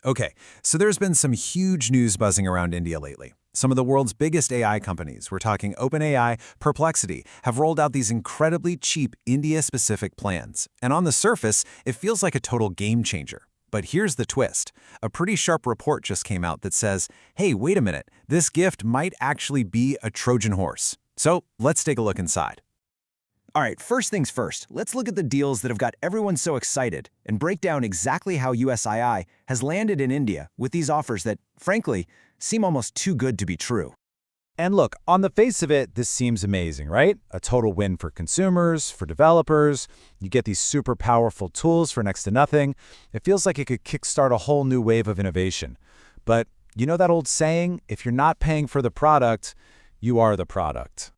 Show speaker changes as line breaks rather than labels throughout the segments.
Okay, so there's been some huge news buzzing around India lately. Some of the world's biggest AI companies, we're talking OpenAI, Perplexity, have rolled out these incredibly cheap India-specific plans. And on the surface, it feels like a total game changer. But here's the twist. A pretty sharp report just came out that says, hey, wait a minute, this gift might actually be a Trojan horse. So let's take a look inside.
All right, first things first, let's look at the deals that have got everyone so excited and break down exactly how USII has landed in India with these offers that, frankly, seem almost too good to be true.
And look, on the face of it, this seems amazing, right? A total win for consumers, for developers. You get these super powerful tools for next to nothing. It feels like it could kickstart a whole new wave of innovation. But you know that old saying, if you're not paying for the product, you are the product.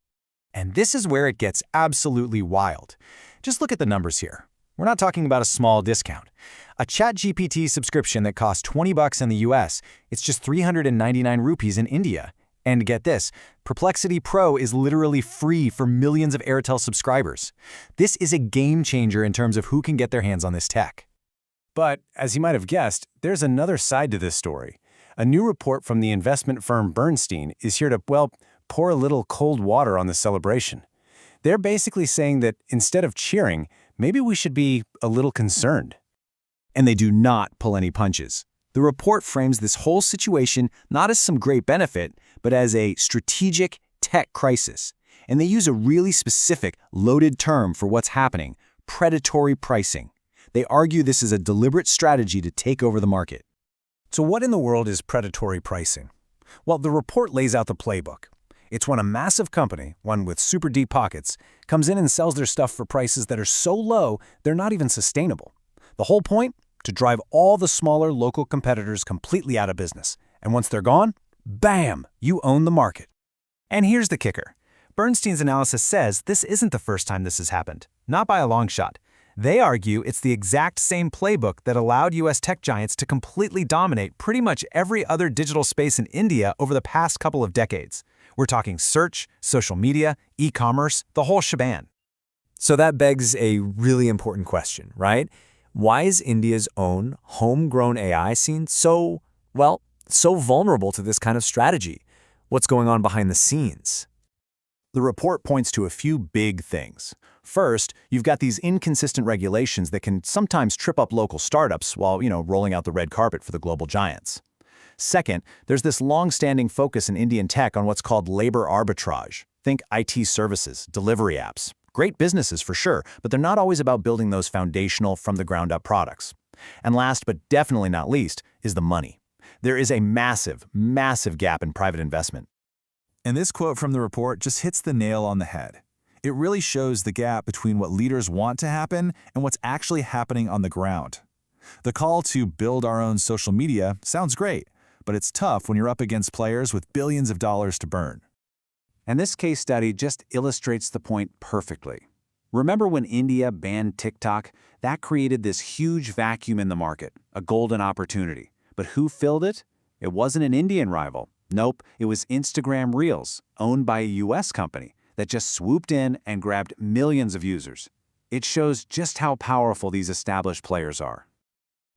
And this is where it gets absolutely wild. Just look at the numbers here. We're not talking about a small discount. A ChatGPT subscription that costs $20 in the US, it's just 399 rupees in India. And get this, Perplexity Pro is literally free for millions of Airtel subscribers. This is a game changer in terms of who can get their hands on this tech. But, as you might have guessed, there's another side to this story. A new report from the investment firm Bernstein is here to, well, pour a little cold water on the celebration. They're basically saying that instead of cheering, maybe we should be a little concerned. And they do not pull any punches. The report frames this whole situation not as some great benefit, but as a strategic tech crisis. And they use a really specific, loaded term for what's happening: predatory pricing. They argue this is a deliberate strategy to take over the market. So what in the world is predatory pricing? Well, the report lays out the playbook. It's when a massive company, one with super deep pockets, comes in and sells their stuff for prices that are so low they're not even sustainable. The whole point? To drive all the smaller local competitors completely out of business. And once they're gone, bam, you own the market. And here's the kicker. Bernstein's analysis says this isn't the first time this has happened, not by a long shot. They argue it's the exact same playbook that allowed US tech giants to completely dominate pretty much every other digital space in India over the past couple of decades. We're talking search, social media, e-commerce, the whole shebang.
So that begs a really important question, right? Why is India's own homegrown AI scene so vulnerable to this kind of strategy? What's going on behind the scenes?
The report points to a few big things. First, you've got these inconsistent regulations that can sometimes trip up local startups while, rolling out the red carpet for the global giants. Second, there's this long-standing focus in Indian tech on what's called labor arbitrage. Think IT services, delivery apps. Great businesses for sure, but they're not always about building those foundational from-the-ground-up products. And last but definitely not least is the money. There is a massive, massive gap in private investment.
And this quote from the report just hits the nail on the head. It really shows the gap between what leaders want to happen and what's actually happening on the ground. The call to build our own social media sounds great, but it's tough when you're up against players with billions of dollars to burn.
And this case study just illustrates the point perfectly. Remember when India banned TikTok? That created this huge vacuum in the market, a golden opportunity. But who filled it? It wasn't an Indian rival. Nope, it was Instagram Reels, owned by a US company, that just swooped in and grabbed millions of users. It shows just how powerful these established players are.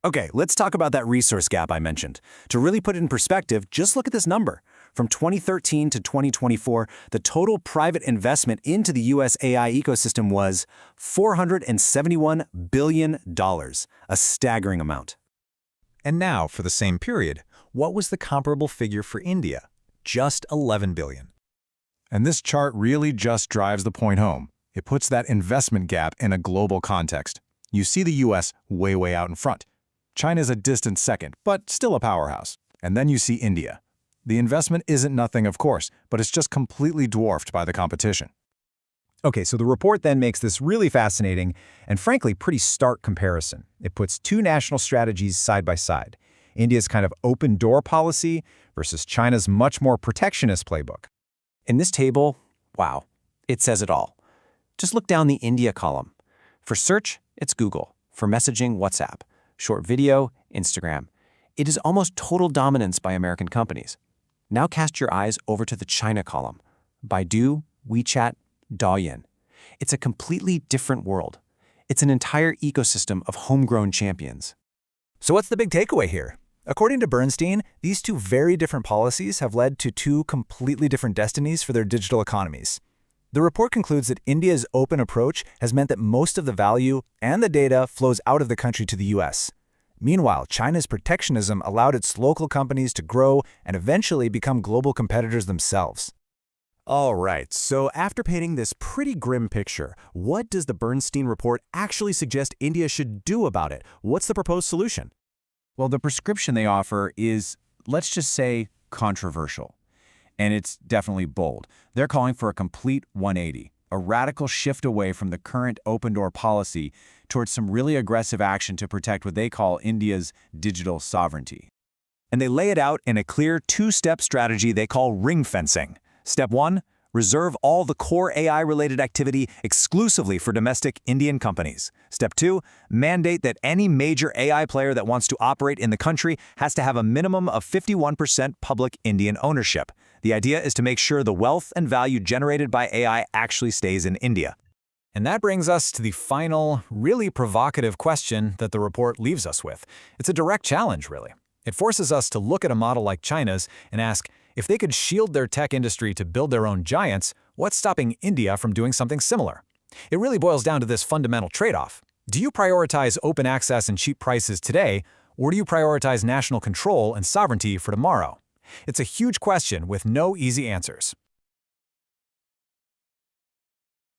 Okay, let's talk about that resource gap I mentioned. To really put it in perspective, just look at this number. From 2013 to 2024, the total private investment into the US AI ecosystem was $471 billion, a staggering amount.
And now, for the same period, what was the comparable figure for India? Just $11 billion. And this chart really just drives the point home. It puts that investment gap in a global context. You see the US way out in front. China's a distant second, but still a powerhouse. And then you see India. The investment isn't nothing, of course, but it's just completely dwarfed by the competition.
Okay, so the report then makes this really fascinating and frankly pretty stark comparison. It puts two national strategies side by side. India's kind of open door policy versus China's much more protectionist playbook.
In this table, wow, it says it all. Just look down the India column. For search, it's Google. For messaging, WhatsApp. Short video, Instagram. It is almost total dominance by American companies. Now cast your eyes over to the China column. Baidu, WeChat, Douyin. It's a completely different world. It's an entire ecosystem of homegrown champions.
So what's the big takeaway here?
According to Bernstein, these two very different policies have led to two completely different destinies for their digital economies. The report concludes that India's open approach has meant that most of the value and the data flows out of the country to the US. Meanwhile, China's protectionism allowed its local companies to grow and eventually become global competitors themselves.
All right, so after painting this pretty grim picture, what does the Bernstein report actually suggest India should do about it? What's the proposed solution?
Well, the prescription they offer is, let's just say, controversial. And it's definitely bold. They're calling for a complete 180, a radical shift away from the current open-door policy towards some really aggressive action to protect what they call India's digital sovereignty.
And they lay it out in a clear two-step strategy they call ring fencing. Step 1, reserve all the core AI-related activity exclusively for domestic Indian companies. Step 2, mandate that any major AI player that wants to operate in the country has to have a minimum of 51% public Indian ownership. The idea is to make sure the wealth and value generated by AI actually stays in India.
And that brings us to the final, really provocative question that the report leaves us with. It's a direct challenge, really. It forces us to look at a model like China's and ask, if they could shield their tech industry to build their own giants, what's stopping India from doing something similar? It really boils down to this fundamental trade-off. Do you prioritize open access and cheap prices today, or do you prioritize national control and sovereignty for tomorrow? It's a huge question with no easy answers.